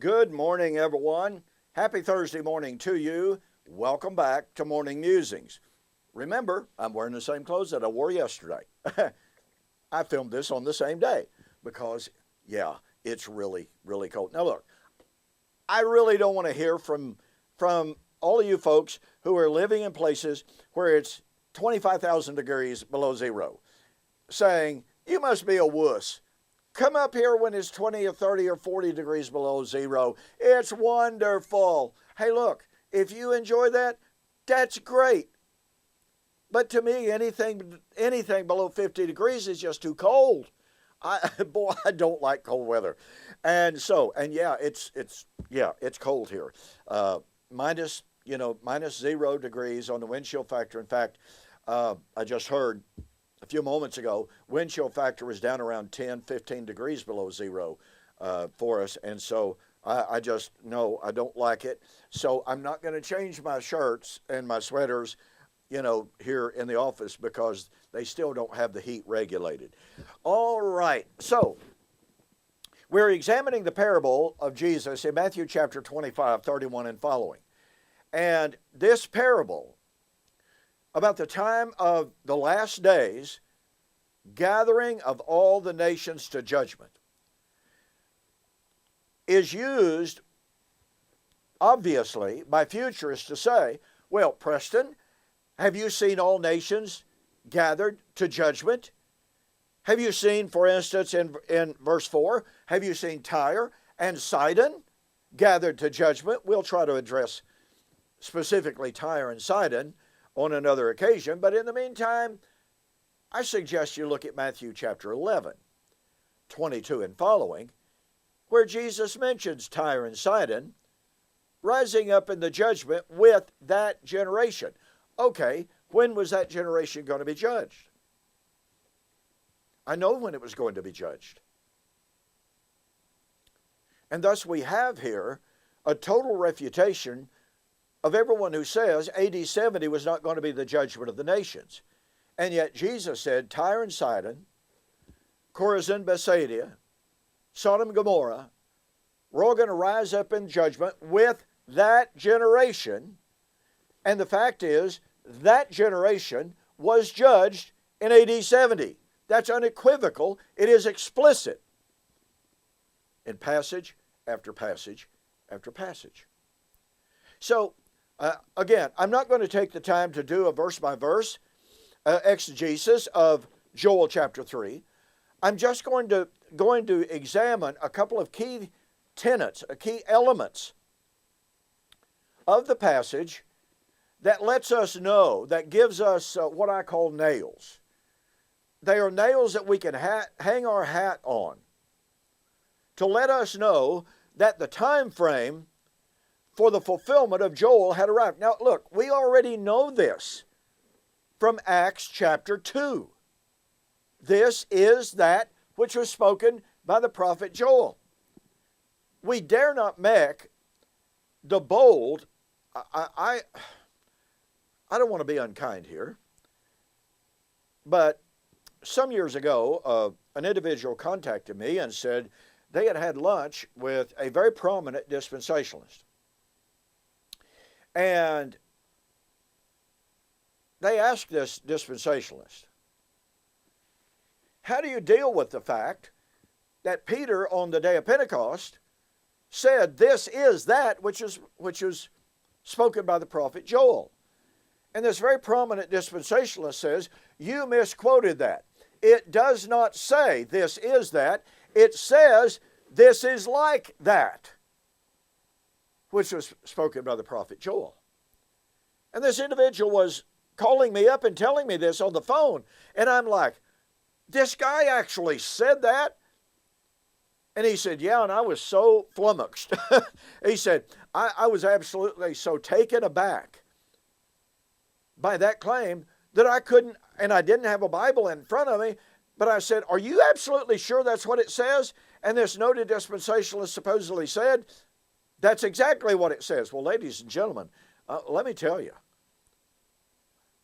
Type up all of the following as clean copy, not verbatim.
Good morning, everyone. Happy Thursday morning to you. Welcome back to Morning Musings. Remember, I'm wearing the same clothes that I wore yesterday. I filmed this on the same day because, yeah, it's really, really cold. Now, look, I really don't want to hear from all of you folks who are living in places where it's 25,000 degrees below zero, saying, you must be a wuss. Come up here when it's 20 or 30 or 40 degrees below zero. It's wonderful. Hey, look, if you enjoy that, that's great. But to me, anything below 50 degrees is just too cold. I don't like cold weather. And yeah, it's cold here. Minus 0 degrees on the wind chill factor. In fact, I just heard a few moments ago, wind chill factor is down around 10, 15 degrees below zero for us. And so I just know I don't like it. So I'm not going to change my shirts and my sweaters, here in the office because they still don't have the heat regulated. All right. So we're examining the parable of Jesus in Matthew chapter 25, 31 and following. And this parable about the time of the last days, gathering of all the nations to judgment, is used, obviously, by futurists to say, well, Preston, have you seen all nations gathered to judgment? Have you seen, for instance, in verse 4, have you seen Tyre and Sidon gathered to judgment? We'll try to address specifically Tyre and Sidon on another occasion, but in the meantime, I suggest you look at Matthew chapter 11, 22 and following, where Jesus mentions Tyre and Sidon rising up in the judgment with that generation. Okay, when was that generation going to be judged? I know when it was going to be judged. And thus we have here a total refutation of everyone who says AD 70 was not going to be the judgment of the nations. And yet Jesus said Tyre and Sidon, Chorazin, Bethsaida, Sodom and Gomorrah, we're all going to rise up in judgment with that generation. And the fact is, that generation was judged in AD 70. That's unequivocal. It is explicit in passage after passage after passage. So, again, I'm not going to take the time to do a verse-by-verse exegesis of Joel chapter 3. I'm just going to examine a couple of key tenets, key elements of the passage that lets us know, that gives us what I call nails. They are nails that we can hang our hat on to let us know that the time frame for the fulfillment of Joel had arrived. Now, look, we already know this from Acts chapter 2. This is that which was spoken by the prophet Joel. We dare not make the bold, I don't want to be unkind here, but some years ago, an individual contacted me and said they had had lunch with a very prominent dispensationalist. And they asked this dispensationalist, how do you deal with the fact that Peter on the day of Pentecost said this is that which is spoken by the prophet Joel? And this very prominent dispensationalist says, you misquoted that. It does not say this is that. It says this is like that, which was spoken by the prophet Joel. And this individual was calling me up and telling me this on the phone. And I'm like, this guy actually said that? And he said, yeah, and I was so flummoxed. He said, I was absolutely so taken aback by that claim that I couldn't, and I didn't have a Bible in front of me, but I said, are you absolutely sure that's what it says? And this noted dispensationalist supposedly said, that's exactly what it says. Well, ladies and gentlemen, let me tell you,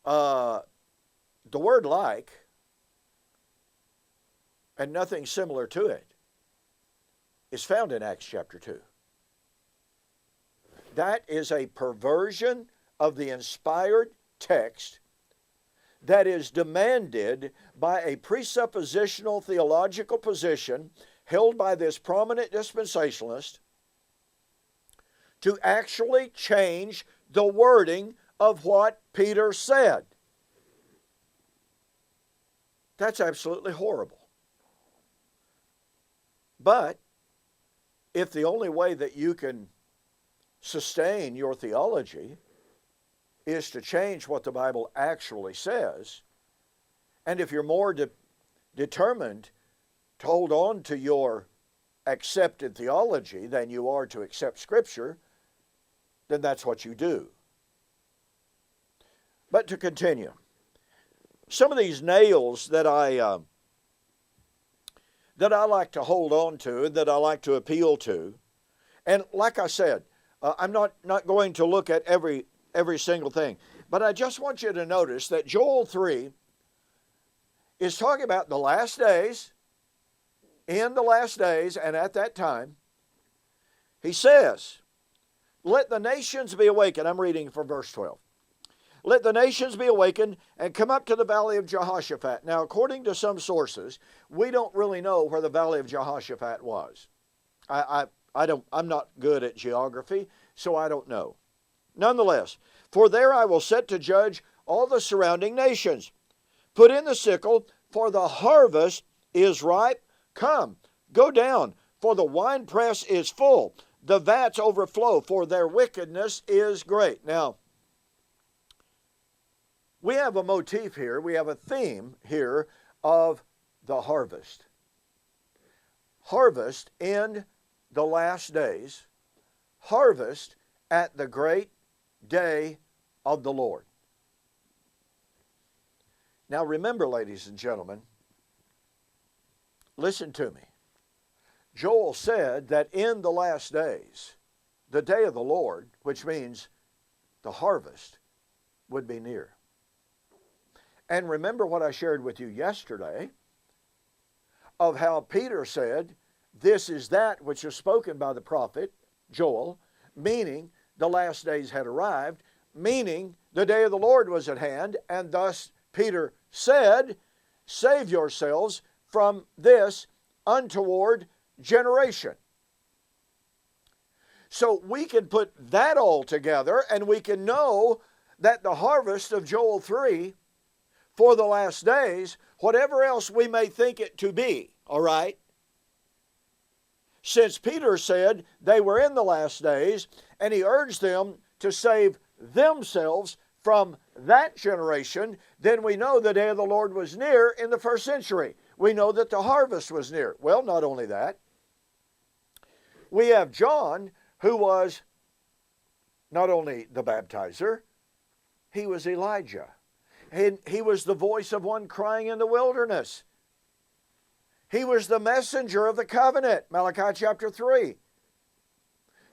the word like, and nothing similar to it, is found in Acts chapter 2. that is a perversion of the inspired text that is demanded by a presuppositional theological position held by this prominent dispensationalist to actually change the wording of what Peter said. That's absolutely horrible. But if the only way that you can sustain your theology is to change what the Bible actually says, and if you're more determined to hold on to your accepted theology than you are to accept Scripture, then that's what you do. But to continue, some of these nails that I like to hold on to, that I like to appeal to, and like I said, I'm not going to look at every single thing, but I just want you to notice that Joel 3 is talking about the last days. In the last days, and at that time, he says, let the nations be awakened. I'm reading from verse 12. Let the nations be awakened and come up to the valley of Jehoshaphat. Now, according to some sources, we don't really know where the valley of Jehoshaphat was. I'm not good at geography, so I don't know. Nonetheless, for there I will set to judge all the surrounding nations. Put in the sickle, for the harvest is ripe. Come, go down, for the winepress is full. The vats overflow, for their wickedness is great. Now, we have a motif here, we have a theme here of the harvest. Harvest in the last days. Harvest at the great day of the Lord. Now remember, ladies and gentlemen, listen to me. Joel said that in the last days, the day of the Lord, which means the harvest, would be near. And remember what I shared with you yesterday of how Peter said, this is that which is spoken by the prophet Joel, meaning the last days had arrived, meaning the day of the Lord was at hand, and thus Peter said, save yourselves from this untoward generation. So we can put that all together and we can know that the harvest of Joel 3 for the last days, whatever else we may think it to be, all right? Since Peter said they were in the last days and he urged them to save themselves from that generation, then we know the day of the Lord was near in the first century. We know that the harvest was near. Well, not only that, we have John, who was not only the baptizer, he was Elijah. He was the voice of one crying in the wilderness. He was the messenger of the covenant, Malachi chapter 3.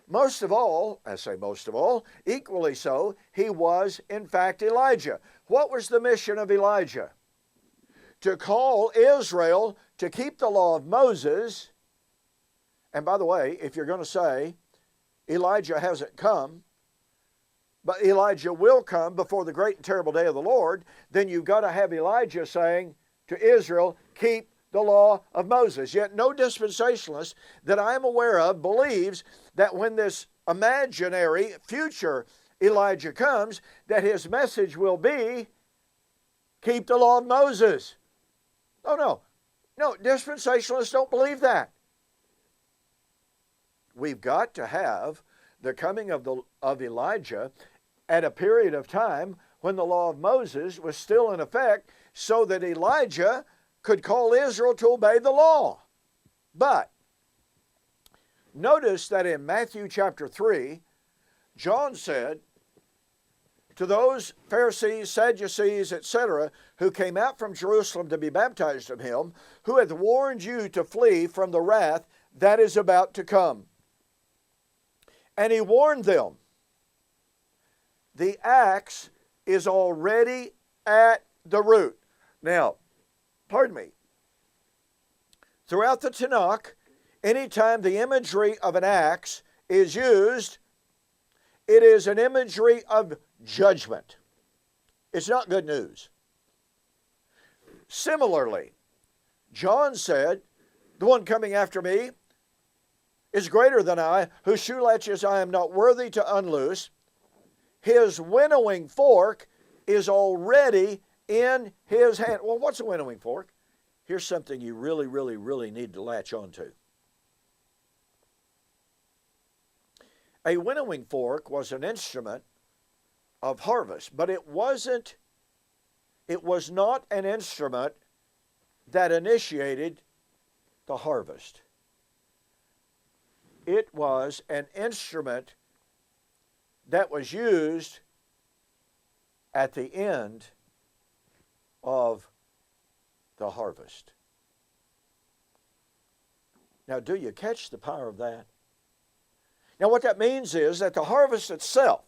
Most of all, I say most of all, equally so, he was in fact Elijah. What was the mission of Elijah? To call Israel to keep the law of Moses. And by the way, if you're going to say Elijah hasn't come, but Elijah will come before the great and terrible day of the Lord, then you've got to have Elijah saying to Israel, keep the law of Moses. Yet no dispensationalist that I am aware of believes that when this imaginary future Elijah comes, that his message will be, keep the law of Moses. Oh, no, dispensationalists don't believe that. We've got to have the coming of Elijah at a period of time when the law of Moses was still in effect, so that Elijah could call Israel to obey the law. But notice that in Matthew chapter 3, John said to those Pharisees, Sadducees, etc., who came out from Jerusalem to be baptized of him, who hath warned you to flee from the wrath that is about to come. And he warned them, the axe is already at the root. Now, pardon me, throughout the Tanakh, anytime the imagery of an axe is used, It is an imagery of judgment. It's not good news. Similarly, John said, the one coming after me is greater than I, whose shoe latches I am not worthy to unloose. His winnowing fork is already in his hand. Well, what's a winnowing fork? Here's something you really, really, really need to latch onto. A winnowing fork was an instrument of harvest, but it was not an instrument that initiated the harvest. It was an instrument that was used at the end of the harvest. Now, do you catch the power of that? Now, what that means is that the harvest itself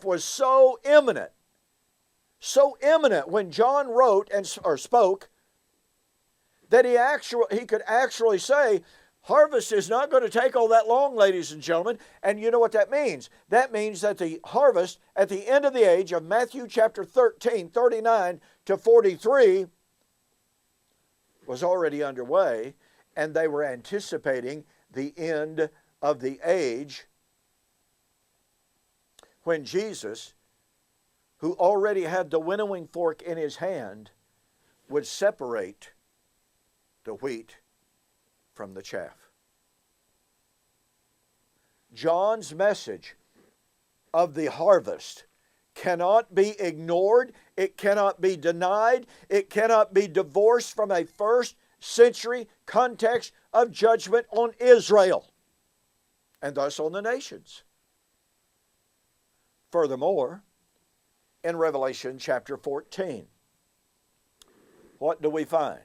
was so imminent when John wrote or spoke that he could actually say, harvest is not going to take all that long, ladies and gentlemen. And you know what that means? That means that the harvest at the end of the age of Matthew chapter 13, 39 to 43 was already underway, and they were anticipating the end of the age when Jesus, who already had the winnowing fork in his hand, would separate the wheat from the chaff. John's message of the harvest cannot be ignored. It cannot be denied. It cannot be divorced from a first century context of judgment on Israel and thus on the nations. Furthermore, in Revelation chapter 14, what do we find?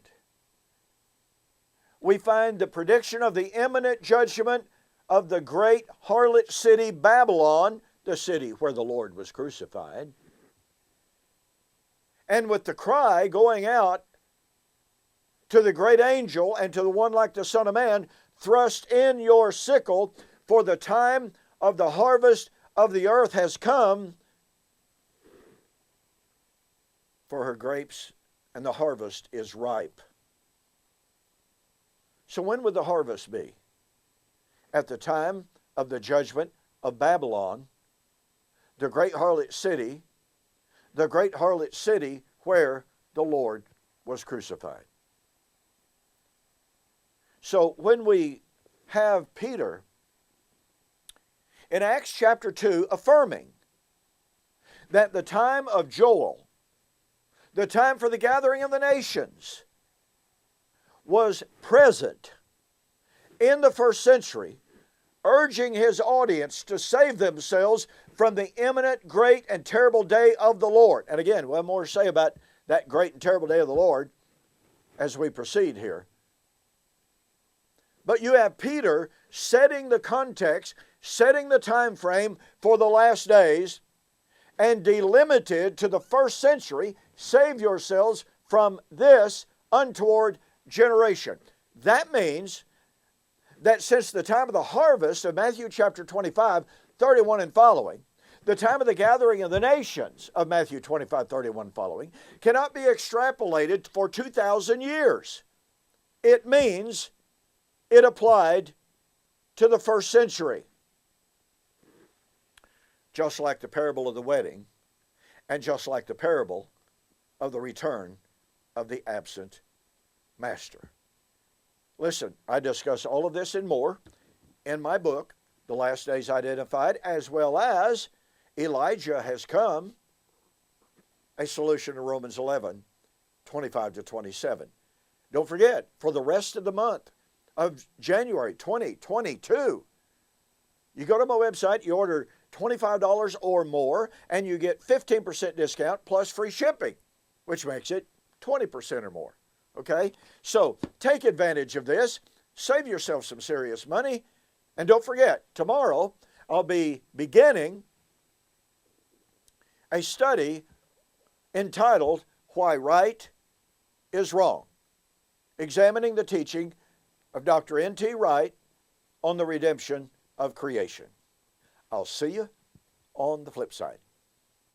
We find the prediction of the imminent judgment of the great harlot city Babylon, the city where the Lord was crucified. And with the cry going out to the great angel and to the one like the Son of Man, thrust in your sickle, for the time of the harvest of the earth has come, for her grapes and the harvest is ripe. So when would the harvest be? At the time of the judgment of Babylon, the great harlot city where the Lord was crucified. So when we have Peter in Acts chapter 2 affirming that the time of Joel, the time for the gathering of the nations, was present in the first century, urging his audience to save themselves from the imminent, great, and terrible day of the Lord. And again, we'll have more to say about that great and terrible day of the Lord as we proceed here. But you have Peter setting the context, setting the time frame for the last days, and delimited to the first century, save yourselves from this untoward generation. That means that since the time of the harvest of Matthew chapter 25, 31 and following, the time of the gathering of the nations of Matthew 25, 31 and following, cannot be extrapolated for 2,000 years. It means it applied to the first century. Just like the parable of the wedding, and just like the parable of the return of the absent master. Listen, I discuss all of this and more in my book, The Last Days Identified, as well as Elijah Has Come, a solution to Romans 11, 25 to 27. Don't forget, for the rest of the month of January 2022, you go to my website, you order $25 or more, and you get 15% discount plus free shipping, which makes it 20% or more. Okay? So take advantage of this. Save yourself some serious money. And don't forget, tomorrow I'll be beginning a study entitled Why Right is Wrong, examining the teaching of Dr. N.T. Wright on the redemption of creation. I'll see you on the flip side.